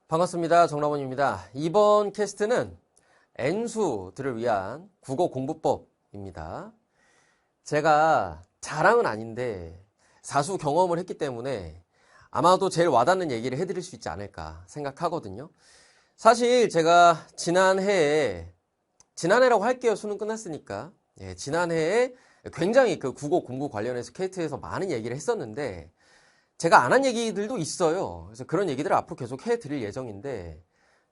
반갑습니다. 정남원입니다. 이번 캐스트는 N수들을 위한 국어 공부법입니다. 제가 자랑은 아닌데 사수 경험을 했기 때문에 아마도 제일 와닿는 얘기를 해드릴 수 있지 않을까 생각하거든요. 사실 제가 지난해라고 할게요. 수능 끝났으니까. 지난해에 굉장히 그 국어 공부 관련해서 캐스트에서 많은 얘기를 했었는데 제가 안 한 얘기들도 있어요. 그래서 그런 얘기들을 앞으로 계속 해드릴 예정인데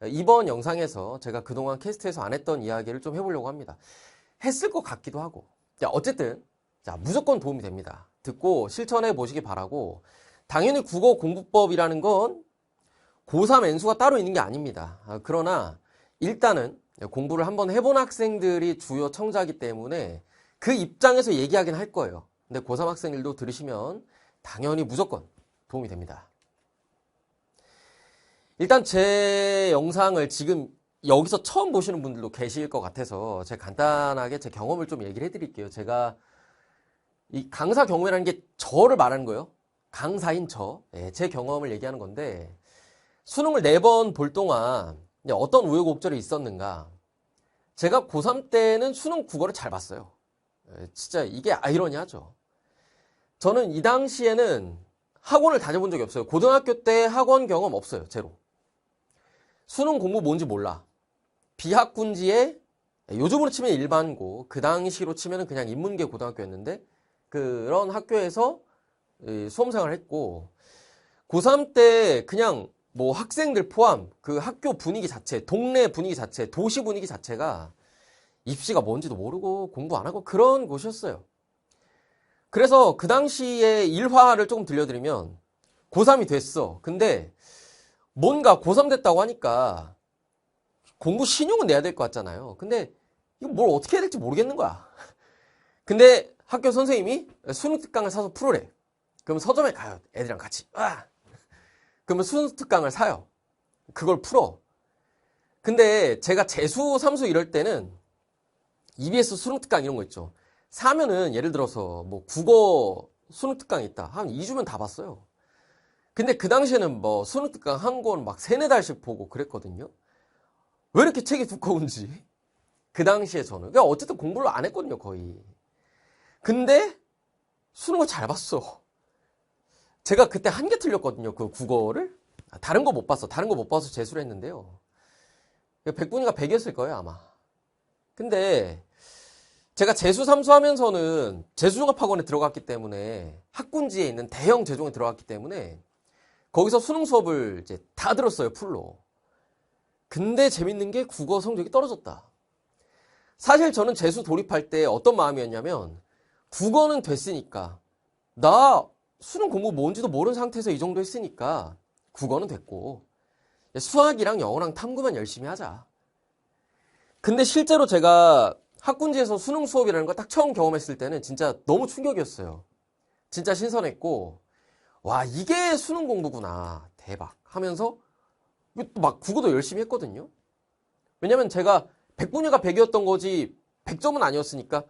이번 영상에서 제가 그동안 캐스트에서 안 했던 이야기를 좀 해보려고 합니다. 했을 것 같기도 하고. 자, 어쨌든 무조건 도움이 됩니다. 듣고 실천해 보시기 바라고. 당연히 국어 공부법이라는 건 고3 N수가 따로 있는 게 아닙니다. 그러나 일단은 공부를 한번 해본 학생들이 주요 청자이기 때문에 그 입장에서 얘기하긴 할 거예요. 근데 고3 학생들도 들으시면 당연히 무조건 도움이 됩니다. 일단 제 영상을 지금 여기서 처음 보시는 분들도 계실 것 같아서 제가 간단하게 제 경험을 좀 얘기를 해드릴게요. 제가 이 강사 경험이라는 게 저를 말하는 거예요. 강사인 제 경험을 얘기하는 건데 수능을 4번 볼 동안 어떤 우여곡절이 있었는가. 제가 고3 때는 수능 국어를 잘 봤어요. 진짜 이게 아이러니하죠. 저는 이 당시에는 학원을 다녀본 적이 없어요. 고등학교 때 학원 경험 없어요. 제로. 수능 공부 뭔지 몰라. 비학군지에 요즘으로 치면 일반고, 그 당시로 치면 그냥 인문계 고등학교였는데 그런 학교에서 수험생활을 했고 고3 때 그냥 뭐 학생들 포함 그 학교 분위기 자체, 동네 분위기 자체, 도시 분위기 자체가 입시가 뭔지도 모르고 공부 안 하고 그런 곳이었어요. 그래서 그 당시에 일화를 조금 들려드리면 고3이 됐어. 근데 뭔가 고3 됐다고 하니까 공부 신용은 내야 될 것 같잖아요. 근데 이거 뭘 어떻게 해야 될지 모르겠는 거야. 근데 학교 선생님이 수능 특강을 사서 풀으래. 그럼 서점에 가요. 애들이랑 같이. 그러면 수능 특강을 사요. 그걸 풀어. 근데 제가 재수, 삼수 이럴 때는 EBS 수능 특강 이런 거 있죠. 사면은 예를 들어서 뭐 국어 수능 특강이 있다. 한 2주면 다 봤어요. 근데 그 당시에는 뭐 수능 특강 한 권 막 3-4달씩 보고 그랬거든요. 왜 이렇게 책이 두꺼운지. 그 당시에 저는. 그러니까 어쨌든 공부를 안 했거든요, 거의. 근데 수능을 잘 봤어. 제가 그때 한 개 틀렸거든요, 그 국어를. 다른 거 못 봤어. 다른 거 못 봐서 재수를 했는데요. 100분위가 100이었을 거예요, 아마. 근데 제가 재수 삼수하면서는 재수종합학원에 들어갔기 때문에 학군지에 있는 대형 재종에 들어갔기 때문에 거기서 수능 수업을 이제 다 들었어요, 풀로. 근데 재밌는 게 국어 성적이 떨어졌다. 사실 저는 재수 돌입할 때 어떤 마음이었냐면 국어는 됐으니까 나 수능 공부 뭔지도 모르는 상태에서 이 정도 했으니까 국어는 됐고 수학이랑 영어랑 탐구만 열심히 하자. 근데 실제로 제가 학군지에서 수능 수업이라는 걸 딱 처음 경험했을 때는 진짜 너무 충격이었어요. 진짜 신선했고 와 이게 수능 공부구나 대박 하면서 막 국어도 열심히 했거든요. 왜냐면 제가 100분위가 100이었던 거지 100점은 아니었으니까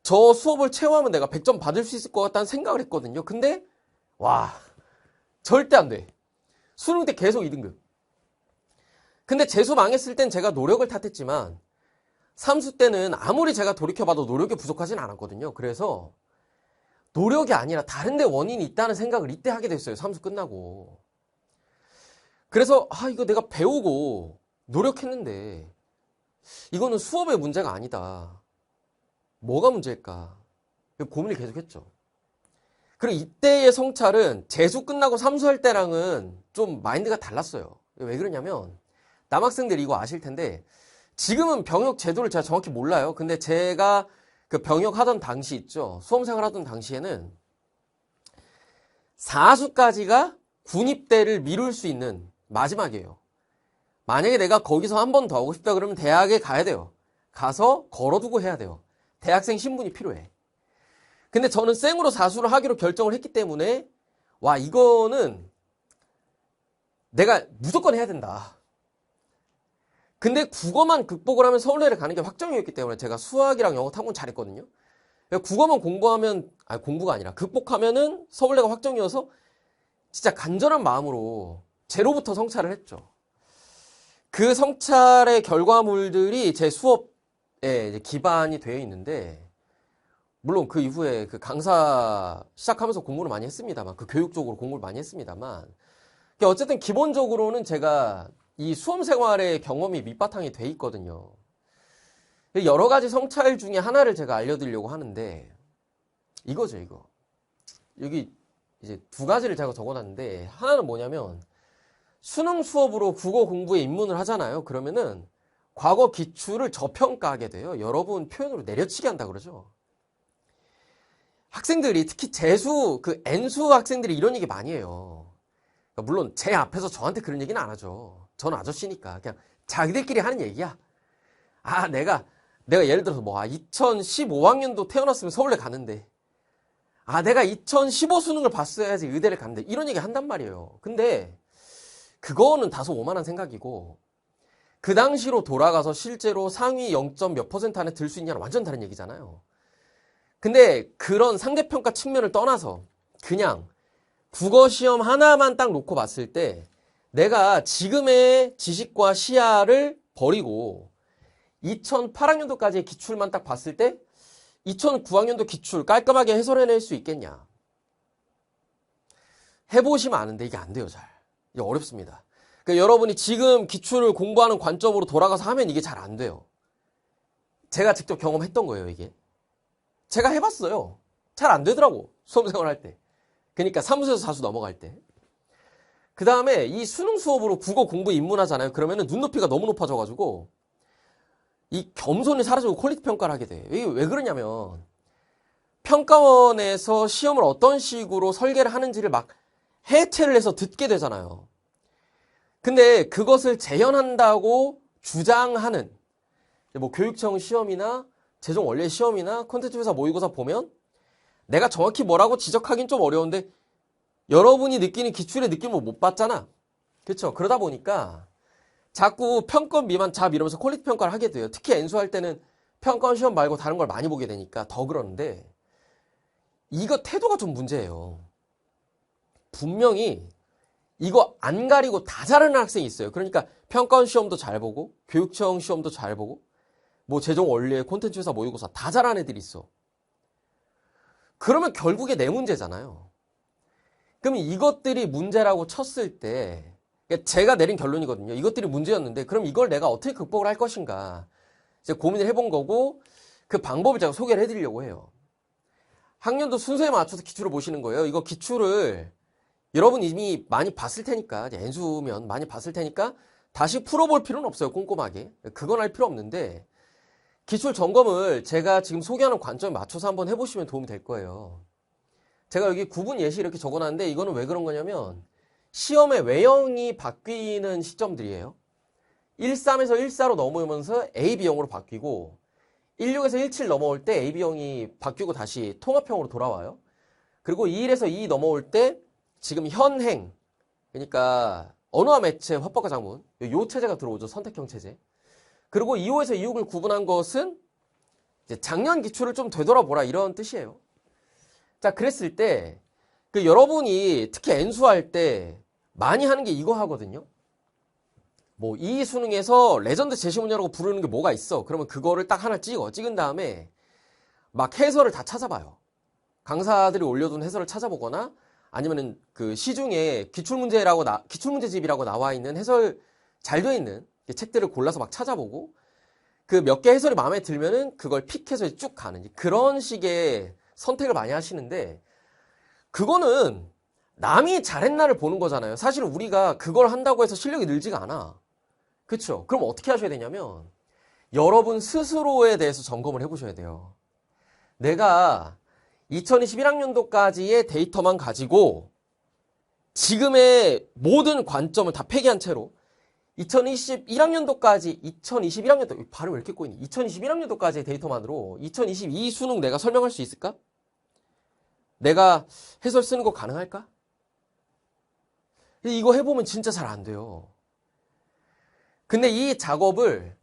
저 수업을 채워하면 내가 100점 받을 수 있을 것 같다는 생각을 했거든요. 근데 와 절대 안 돼. 수능 때 계속 2등급. 근데 재수 망했을 땐 제가 노력을 탓했지만 삼수 때는 아무리 제가 돌이켜봐도 노력이 부족하진 않았거든요. 그래서 노력이 아니라 다른 데 원인이 있다는 생각을 이때 하게 됐어요. 삼수 끝나고. 그래서 이거 내가 배우고 노력했는데 이거는 수업의 문제가 아니다. 뭐가 문제일까? 고민을 계속했죠. 그리고 이때의 성찰은 재수 끝나고 삼수할 때랑은 좀 마인드가 달랐어요. 왜 그러냐면 남학생들이 이거 아실 텐데 지금은 병역 제도를 제가 정확히 몰라요. 근데 제가 그 병역 하던 당시 있죠. 수험생활 하던 당시에는 4수까지가 군입대를 미룰 수 있는 마지막이에요. 만약에 내가 거기서 한 번 더 하고 싶다 그러면 대학에 가야 돼요. 가서 걸어두고 해야 돼요. 대학생 신분이 필요해. 근데 저는 생으로 4수를 하기로 결정을 했기 때문에 와 이거는 내가 무조건 해야 된다. 근데 국어만 극복을 하면 서울대를 가는 게 확정이었기 때문에 제가 수학이랑 영어 탐구는 잘했거든요. 국어만 공부하면 공부가 아니라 극복하면은 서울대가 확정이어서 진짜 간절한 마음으로 제로부터 성찰을 했죠. 그 성찰의 결과물들이 제 수업에 이제 기반이 되어 있는데, 물론 그 이후에 그 강사 시작하면서 공부를 많이 했습니다만, 그 교육적으로 공부를 많이 했습니다만, 어쨌든 기본적으로는 제가 이 수험 생활의 경험이 밑바탕이 돼 있거든요. 여러 가지 성찰 중에 하나를 제가 알려드리려고 하는데, 이거죠, 이거. 여기 이제 두 가지를 제가 적어놨는데, 하나는 뭐냐면, 수능 수업으로 국어 공부에 입문을 하잖아요. 그러면은 과거 기출을 저평가하게 돼요. 여러분 표현으로 내려치게 한다 그러죠. 학생들이 특히 재수, 그 N수 학생들이 이런 얘기 많이 해요. 그러니까 물론 제 앞에서 저한테 그런 얘기는 안 하죠. 전 아저씨니까. 그냥 자기들끼리 하는 얘기야. 아, 내가 예를 들어서 2015학년도 태어났으면 서울대 가는데. 아, 내가 2015 수능을 봤어야지 의대를 갔는데. 이런 얘기 한단 말이에요. 근데 그거는 다소 오만한 생각이고, 그 당시로 돌아가서 실제로 상위 0. 몇 % 안에 들 수 있냐는 완전 다른 얘기잖아요. 근데 그런 상대평가 측면을 떠나서 그냥 국어 시험 하나만 딱 놓고 봤을 때 내가 지금의 지식과 시야를 버리고 2008학년도까지의 기출만 딱 봤을 때 2009학년도 기출 깔끔하게 해설해낼 수 있겠냐. 해보시면 아는데 이게 안 돼요, 잘. 이게 어렵습니다. 그러니까 여러분이 지금 기출을 공부하는 관점으로 돌아가서 하면 이게 잘 안 돼요. 제가 직접 경험했던 거예요, 이게. 제가 해봤어요. 잘 안 되더라고, 수험생활 할 때. 그러니까 사무소에서 사수 넘어갈 때. 그 다음에 이 수능 수업으로 국어 공부 입문하잖아요. 그러면은 눈높이가 너무 높아져가지고 이 겸손이 사라지고 퀄리티 평가를 하게 돼. 이게 왜 그러냐면 평가원에서 시험을 어떤 식으로 설계를 하는지를 막 해체를 해서 듣게 되잖아요. 근데 그것을 재현한다고 주장하는 교육청 시험이나 재정 원래 시험이나 콘텐츠 회사 모의고사 보면 내가 정확히 뭐라고 지적하긴 좀 어려운데 여러분이 느끼는 기출의 느낌을 못 받잖아. 그렇죠? 그러다 보니까 자꾸 평권 미만 잡 이러면서 퀄리티 평가를 하게 돼요. 특히 N수할 때는 평권 시험 말고 다른 걸 많이 보게 되니까 더 그러는데 이거 태도가 좀 문제예요. 분명히 이거 안 가리고 다 잘하는 학생이 있어요. 그러니까 평가원 시험도 잘 보고 교육청 시험도 잘 보고 재정 원리에 콘텐츠 회사 모의고사 다 잘하는 애들이 있어. 그러면 결국에 내 문제잖아요. 그러면 이것들이 문제라고 쳤을 때 제가 내린 결론이거든요. 이것들이 문제였는데 그럼 이걸 내가 어떻게 극복을 할 것인가 이제 고민을 해본 거고 그 방법을 제가 소개를 해드리려고 해요. 학년도 순서에 맞춰서 기출을 보시는 거예요. 이거 기출을 여러분 이미 많이 봤을 테니까 N수면 많이 봤을 테니까 다시 풀어볼 필요는 없어요. 꼼꼼하게. 그건 할 필요 없는데 기출 점검을 제가 지금 소개하는 관점에 맞춰서 한번 해보시면 도움이 될 거예요. 제가 여기 구분 예시 이렇게 적어놨는데 이거는 왜 그런 거냐면 시험의 외형이 바뀌는 시점들이에요. 13에서 14로 넘어오면서 A, B형으로 바뀌고 16에서 17 넘어올 때 A, B형이 바뀌고 다시 통합형으로 돌아와요. 그리고 21에서 2 넘어올 때 지금 현행, 그러니까 언어와 매체, 화법과 작문, 요 체제가 들어오죠. 선택형 체제. 그리고 2호에서 2육을 구분한 것은 이제 작년 기출을 좀 되돌아보라 이런 뜻이에요. 자, 그랬을 때 여러분이 특히 N수할 때 많이 하는 게 이거 하거든요. 이 수능에서 레전드 제시문제라고 부르는 게 뭐가 있어. 그러면 그거를 딱 하나 찍은 다음에 막 해설을 다 찾아봐요. 강사들이 올려둔 해설을 찾아보거나 아니면은 그 시중에 기출문제집이라고 나와 있는 해설 잘 돼 있는 책들을 골라서 막 찾아보고 그 몇 개 해설이 마음에 들면은 그걸 픽해서 쭉 가는 그런 식의 선택을 많이 하시는데 그거는 남이 잘했나를 보는 거잖아요. 사실 우리가 그걸 한다고 해서 실력이 늘지가 않아. 그렇죠? 그럼 어떻게 하셔야 되냐면 여러분 스스로에 대해서 점검을 해보셔야 돼요. 내가 2021학년도까지의 데이터만 가지고 지금의 모든 관점을 다 폐기한 채로 2021학년도까지 2021학년도 발음 왜 이렇게 꼬이니? 2021학년도까지의 데이터만으로 2022 수능 내가 설명할 수 있을까? 내가 해설 쓰는 거 가능할까? 이거 해보면 진짜 잘 안 돼요. 근데 이 작업을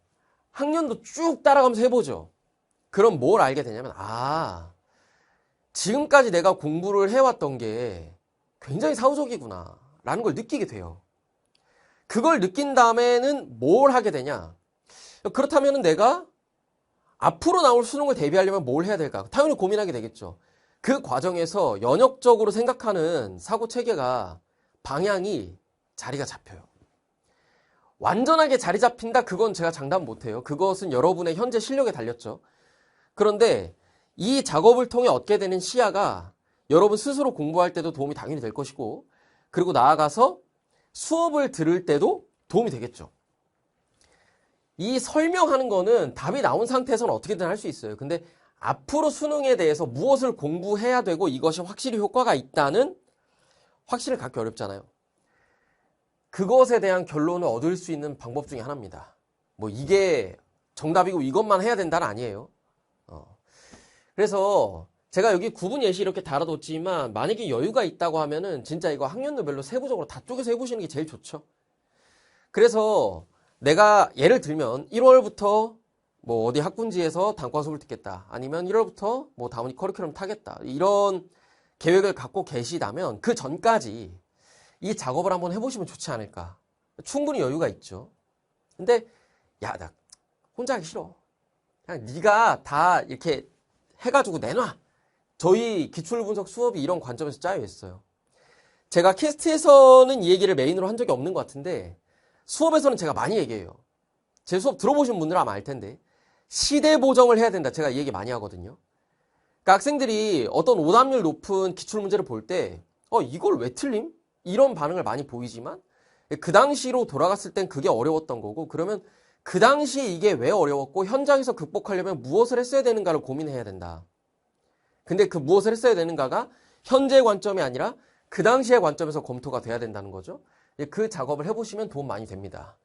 학년도 쭉 따라가면서 해보죠. 그럼 뭘 알게 되냐면 지금까지 내가 공부를 해왔던 게 굉장히 사후적이구나 라는 걸 느끼게 돼요. 그걸 느낀 다음에는 뭘 하게 되냐? 그렇다면 내가 앞으로 나올 수능을 대비하려면 뭘 해야 될까? 당연히 고민하게 되겠죠. 그 과정에서 연역적으로 생각하는 사고 체계가 방향이 자리가 잡혀요. 완전하게 자리 잡힌다? 그건 제가 장담 못해요. 그것은 여러분의 현재 실력에 달렸죠. 그런데 이 작업을 통해 얻게 되는 시야가 여러분 스스로 공부할 때도 도움이 당연히 될 것이고, 그리고 나아가서 수업을 들을 때도 도움이 되겠죠. 이 설명하는 거는 답이 나온 상태에서는 어떻게든 할 수 있어요. 근데 앞으로 수능에 대해서 무엇을 공부해야 되고 이것이 확실히 효과가 있다는 확신을 갖기 어렵잖아요. 그것에 대한 결론을 얻을 수 있는 방법 중에 하나입니다. 뭐 이게 정답이고 이것만 해야 된다는 아니에요. 그래서 제가 여기 구분 예시 이렇게 달아뒀지만 만약에 여유가 있다고 하면은 진짜 이거 학년도별로 세부적으로 다 쪼개서 해보시는 게 제일 좋죠. 그래서 내가 예를 들면 1월부터 뭐 어디 학군지에서 단과 수업을 듣겠다. 아니면 1월부터 뭐 다문이 커리큘럼 타겠다. 이런 계획을 갖고 계시다면 그 전까지 이 작업을 한번 해보시면 좋지 않을까. 충분히 여유가 있죠. 근데 야, 나 혼자 하기 싫어. 그냥 네가 다 이렇게 해가지고 내놔. 저희 기출분석 수업이 이런 관점에서 짜여 있어요. 제가 캐스트에서는 이 얘기를 메인으로 한 적이 없는 것 같은데 수업에서는 제가 많이 얘기해요. 제 수업 들어보신 분들은 아마 알 텐데 시대 보정을 해야 된다. 제가 이 얘기 많이 하거든요. 그러니까 학생들이 어떤 오답률 높은 기출문제를 볼 때 이걸 왜 틀림? 이런 반응을 많이 보이지만 그 당시로 돌아갔을 땐 그게 어려웠던 거고, 그러면 그 당시에 이게 왜 어려웠고 현장에서 극복하려면 무엇을 했어야 되는가를 고민해야 된다. 근데 그 무엇을 했어야 되는가가 현재의 관점이 아니라 그 당시의 관점에서 검토가 돼야 된다는 거죠. 그 작업을 해보시면 도움 많이 됩니다.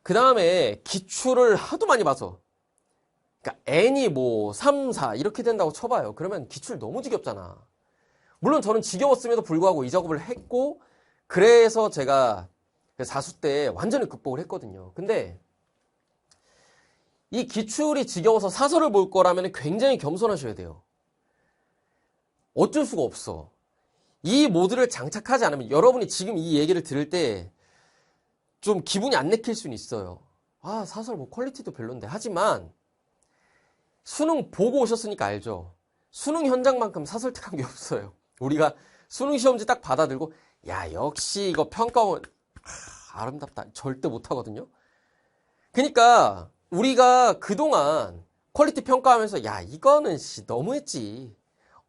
그 다음에 기출을 하도 많이 봐서, 그러니까 n이 뭐 3, 4 이렇게 된다고 쳐봐요. 그러면 기출 너무 지겹잖아. 물론 저는 지겨웠음에도 불구하고 이 작업을 했고, 그래서 제가 사수 때 완전히 극복을 했거든요. 근데 이 기출이 지겨워서 사설을 볼 거라면 굉장히 겸손하셔야 돼요. 어쩔 수가 없어. 이 모드를 장착하지 않으면 여러분이 지금 이 얘기를 들을 때 좀 기분이 안 내킬 수는 있어요. 아, 사설 뭐 퀄리티도 별론데. 하지만 수능 보고 오셨으니까 알죠. 수능 현장만큼 사설특한 게 없어요. 우리가 수능 시험지 딱 받아들고 야, 역시 이거 평가원 아름답다. 절대 못 하거든요. 그러니까 우리가 그동안 퀄리티 평가하면서 야, 이거는 너무했지.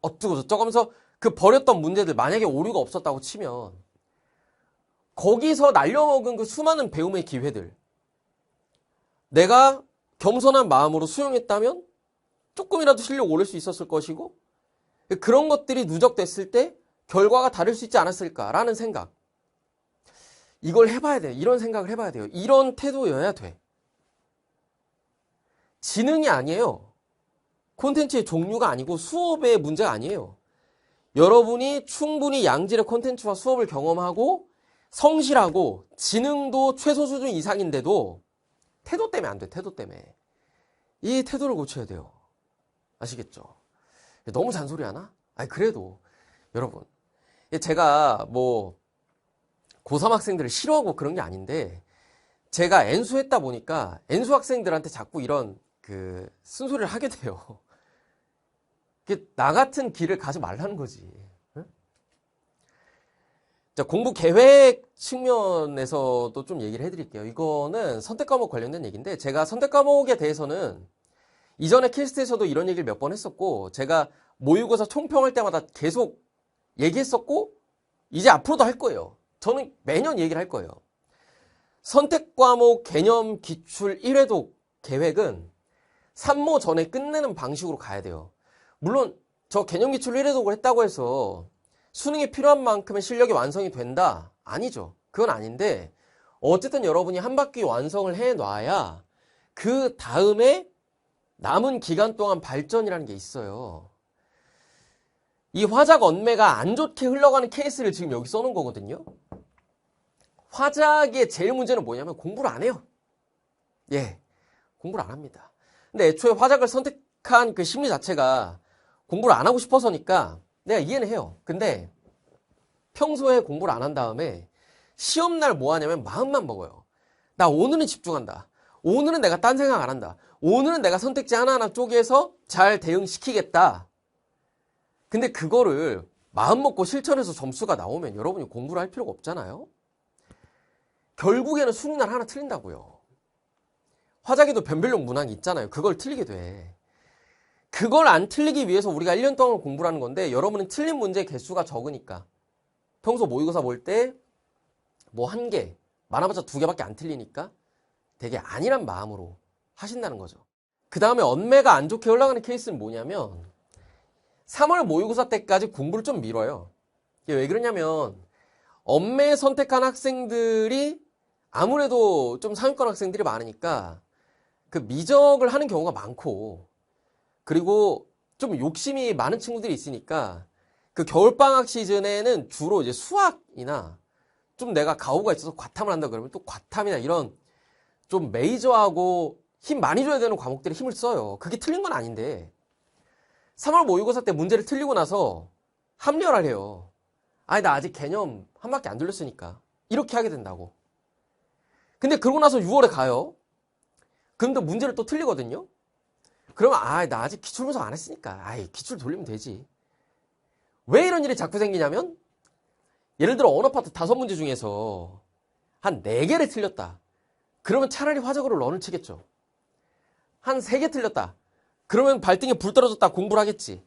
어쩌고 저쩌고 하면서 그 버렸던 문제들 만약에 오류가 없었다고 치면 거기서 날려먹은 그 수많은 배움의 기회들 내가 겸손한 마음으로 수용했다면 조금이라도 실력 오를 수 있었을 것이고, 그런 것들이 누적됐을 때 결과가 다를 수 있지 않았을까라는 생각, 이걸 해봐야 돼요. 이런 생각을 해봐야 돼요. 이런 태도여야 돼. 지능이 아니에요. 콘텐츠의 종류가 아니고 수업의 문제가 아니에요. 여러분이 충분히 양질의 콘텐츠와 수업을 경험하고 성실하고 지능도 최소 수준 이상인데도 태도 때문에 안 돼. 태도 때문에. 이 태도를 고쳐야 돼요. 아시겠죠? 너무 잔소리하나? 아니 그래도 여러분, 제가 뭐 고3 학생들을 싫어하고 그런 게 아닌데 제가 N수했다 보니까 N수 학생들한테 자꾸 이런 그 쓴소리를 하게 돼요. 나 같은 길을 가지 말라는 거지. 자, 공부 계획 측면에서도 좀 얘기를 해드릴게요. 이거는 선택 과목 관련된 얘기인데 제가 선택 과목에 대해서는 이전에 캐스트에서도 이런 얘기를 몇 번 했었고 제가 모의고사 총평할 때마다 계속 얘기했었고 이제 앞으로도 할 거예요. 저는 매년 얘기를 할 거예요. 선택 과목 개념 기출 1회독 계획은 3모 전에 끝내는 방식으로 가야 돼요. 물론 저 개념 기출 1회독을 했다고 해서 수능에 필요한 만큼의 실력이 완성이 된다? 아니죠. 그건 아닌데 어쨌든 여러분이 한 바퀴 완성을 해놔야 그 다음에 남은 기간 동안 발전이라는 게 있어요. 이 화작 언매가 안 좋게 흘러가는 케이스를 지금 여기 써놓은 거거든요. 화작의 제일 문제는 뭐냐면 공부를 안 해요. 예, 공부를 안 합니다. 근데 애초에 화작을 선택한 그 심리 자체가 공부를 안 하고 싶어서니까 내가 이해는 해요. 근데 평소에 공부를 안 한 다음에 시험날 뭐 하냐면 마음만 먹어요. 나 오늘은 집중한다. 오늘은 내가 딴 생각 안 한다. 오늘은 내가 선택지 하나하나 쪼개서 잘 대응시키겠다. 근데 그거를 마음 먹고 실천해서 점수가 나오면 여러분이 공부를 할 필요가 없잖아요. 결국에는 수능날 하나 틀린다고요. 화자기도 변별력 문항이 있잖아요. 그걸 틀리게 돼. 그걸 안 틀리기 위해서 우리가 1년 동안 공부를 하는 건데 여러분은 틀린 문제 개수가 적으니까 평소 모의고사 볼 때 뭐 한 개, 많아봤자 2개밖에 안 틀리니까 되게 안일한 마음으로 하신다는 거죠. 그 다음에 언매가 안 좋게 흘러가는 케이스는 뭐냐면 3월 모의고사 때까지 공부를 좀 미뤄요. 이게 왜 그러냐면 언매 선택한 학생들이 아무래도 좀 상위권 학생들이 많으니까 그 미적을 하는 경우가 많고 그리고 좀 욕심이 많은 친구들이 있으니까 그 겨울방학 시즌에는 주로 이제 수학이나 좀 내가 가오가 있어서 과탐을 한다 그러면 또 과탐이나 이런 좀 메이저하고 힘 많이 줘야 되는 과목들에 힘을 써요. 그게 틀린 건 아닌데 3월 모의고사 때 문제를 틀리고 나서 합리화를 해요. 아니 나 아직 개념 한 바퀴 안 돌렸으니까 이렇게 하게 된다고. 근데 그러고 나서 6월에 가요. 근데 문제를 또 틀리거든요. 그러면 나 아직 기출 분석 안 했으니까 기출 돌리면 되지. 왜 이런 일이 자꾸 생기냐면 예를 들어 언어 파트 5문제 중에서 한 4개를 틀렸다. 그러면 차라리 화적으로 런을 치겠죠. 한 3개 틀렸다. 그러면 발등에 불 떨어졌다 공부를 하겠지.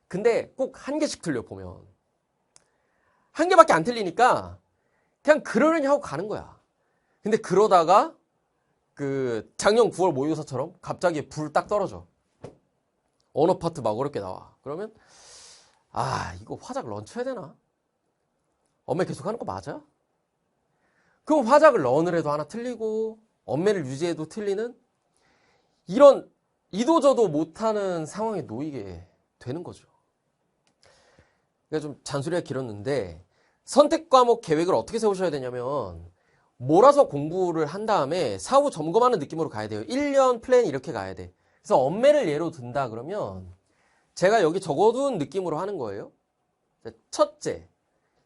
근데 꼭 1개씩 틀려 보면. 1개밖에 안 틀리니까 그냥 그러려니 하고 가는 거야. 근데 그러다가 그 작년 9월 모의고사처럼 갑자기 불 딱 떨어져. 언어 파트 막 어렵게 나와. 그러면 이거 화작 런 쳐야 되나? 언매 계속하는 거 맞아? 그럼 화작을 런을 해도 하나 틀리고 언매를 유지해도 틀리는 이런 이도저도 못하는 상황에 놓이게 되는 거죠. 그러니까 좀 잔소리가 길었는데 선택 과목 계획을 어떻게 세우셔야 되냐면 몰아서 공부를 한 다음에 사후 점검하는 느낌으로 가야 돼요. 1년 플랜 이렇게 가야 돼. 그래서 언매를 예로 든다 그러면 제가 여기 적어둔 느낌으로 하는 거예요. 첫째,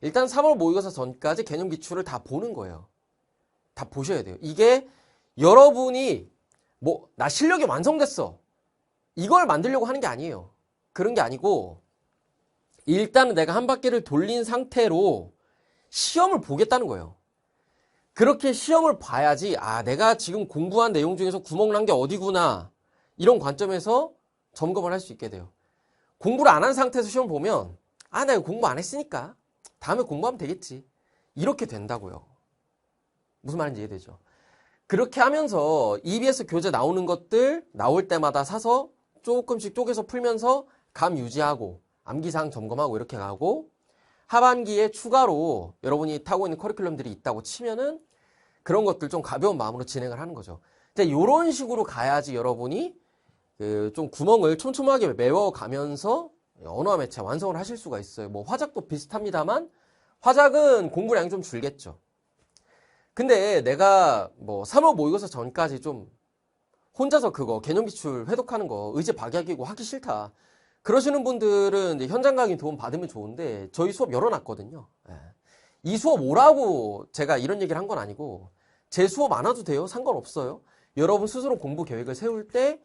일단 3월 모의고사 전까지 개념 기출을 다 보는 거예요. 다 보셔야 돼요. 이게 여러분이 나 실력이 완성됐어. 이걸 만들려고 하는 게 아니에요. 그런 게 아니고 일단은 내가 한 바퀴를 돌린 상태로 시험을 보겠다는 거예요. 그렇게 시험을 봐야지 내가 지금 공부한 내용 중에서 구멍 난 게 어디구나 이런 관점에서 점검을 할 수 있게 돼요. 공부를 안 한 상태에서 시험 보면 나 이거 공부 안 했으니까 다음에 공부하면 되겠지. 이렇게 된다고요. 무슨 말인지 이해되죠? 그렇게 하면서 EBS 교재 나오는 것들 나올 때마다 사서 조금씩 쪼개서 풀면서 감 유지하고 암기사항 점검하고 이렇게 가고 하반기에 추가로 여러분이 타고 있는 커리큘럼들이 있다고 치면은 그런 것들 좀 가벼운 마음으로 진행을 하는 거죠. 이런 식으로 가야지 여러분이 좀 구멍을 촘촘하게 메워가면서 언어와 매체 완성을 하실 수가 있어요. 화작도 비슷합니다만 화작은 공부량이 좀 줄겠죠. 근데 내가 3월 모의고사 전까지 좀 혼자서 그거 개념 기출 회독하는 거 의지 박약이고 하기 싫다. 그러시는 분들은 이제 현장 강의 도움 받으면 좋은데 저희 수업 열어놨거든요. 이 수업 오라고 제가 이런 얘기를 한 건 아니고 제 수업 안 와도 돼요. 상관없어요. 여러분 스스로 공부 계획을 세울 때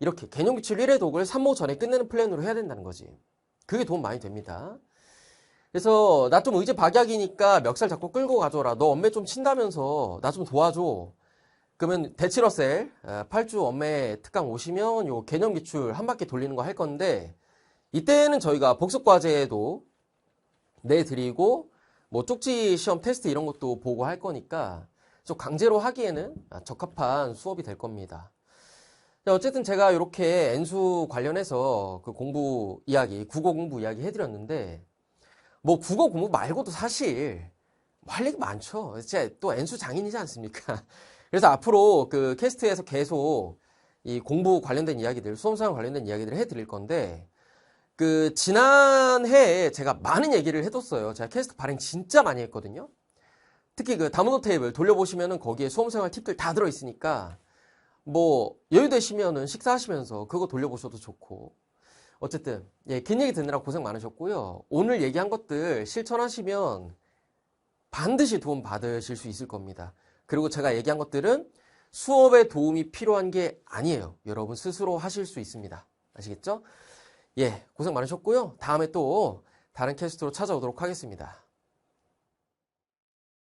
이렇게 개념 기출 1회독을 3모 전에 끝내는 플랜으로 해야 된다는 거지. 그게 도움 많이 됩니다. 그래서 나 좀 의지 박약이니까 멱살 잡고 끌고 가줘라. 너 언매 좀 친다면서 나 좀 도와줘. 그러면 대치러셀 8주 언매 특강 오시면 요 개념 기출 한 바퀴 돌리는 거 할 건데 이때는 저희가 복습 과제도 내드리고 쪽지 시험 테스트 이런 것도 보고 할 거니까 좀 강제로 하기에는 적합한 수업이 될 겁니다. 어쨌든 제가 이렇게 N수 관련해서 그 공부 이야기, 국어 공부 이야기 해드렸는데 국어 공부 말고도 사실 할 얘기 많죠. 진짜 또 N수 장인이지 않습니까? 그래서 앞으로 그 캐스트에서 계속 이 공부 관련된 이야기들, 수험사용 관련된 이야기들을 해드릴 건데 그 지난해에 제가 많은 얘기를 해뒀어요. 제가 캐스트 발행 진짜 많이 했거든요. 특히 그 다운로드 테이블 돌려보시면은 거기에 수험생활 팁들 다 들어있으니까 여유 되시면은 식사하시면서 그거 돌려보셔도 좋고 어쨌든 긴 얘기 듣느라 고생 많으셨고요. 오늘 얘기한 것들 실천하시면 반드시 도움 받으실 수 있을 겁니다. 그리고 제가 얘기한 것들은 수업에 도움이 필요한 게 아니에요. 여러분 스스로 하실 수 있습니다. 아시겠죠? 예, 고생 많으셨고요. 다음에 또 다른 캐스트로 찾아오도록 하겠습니다.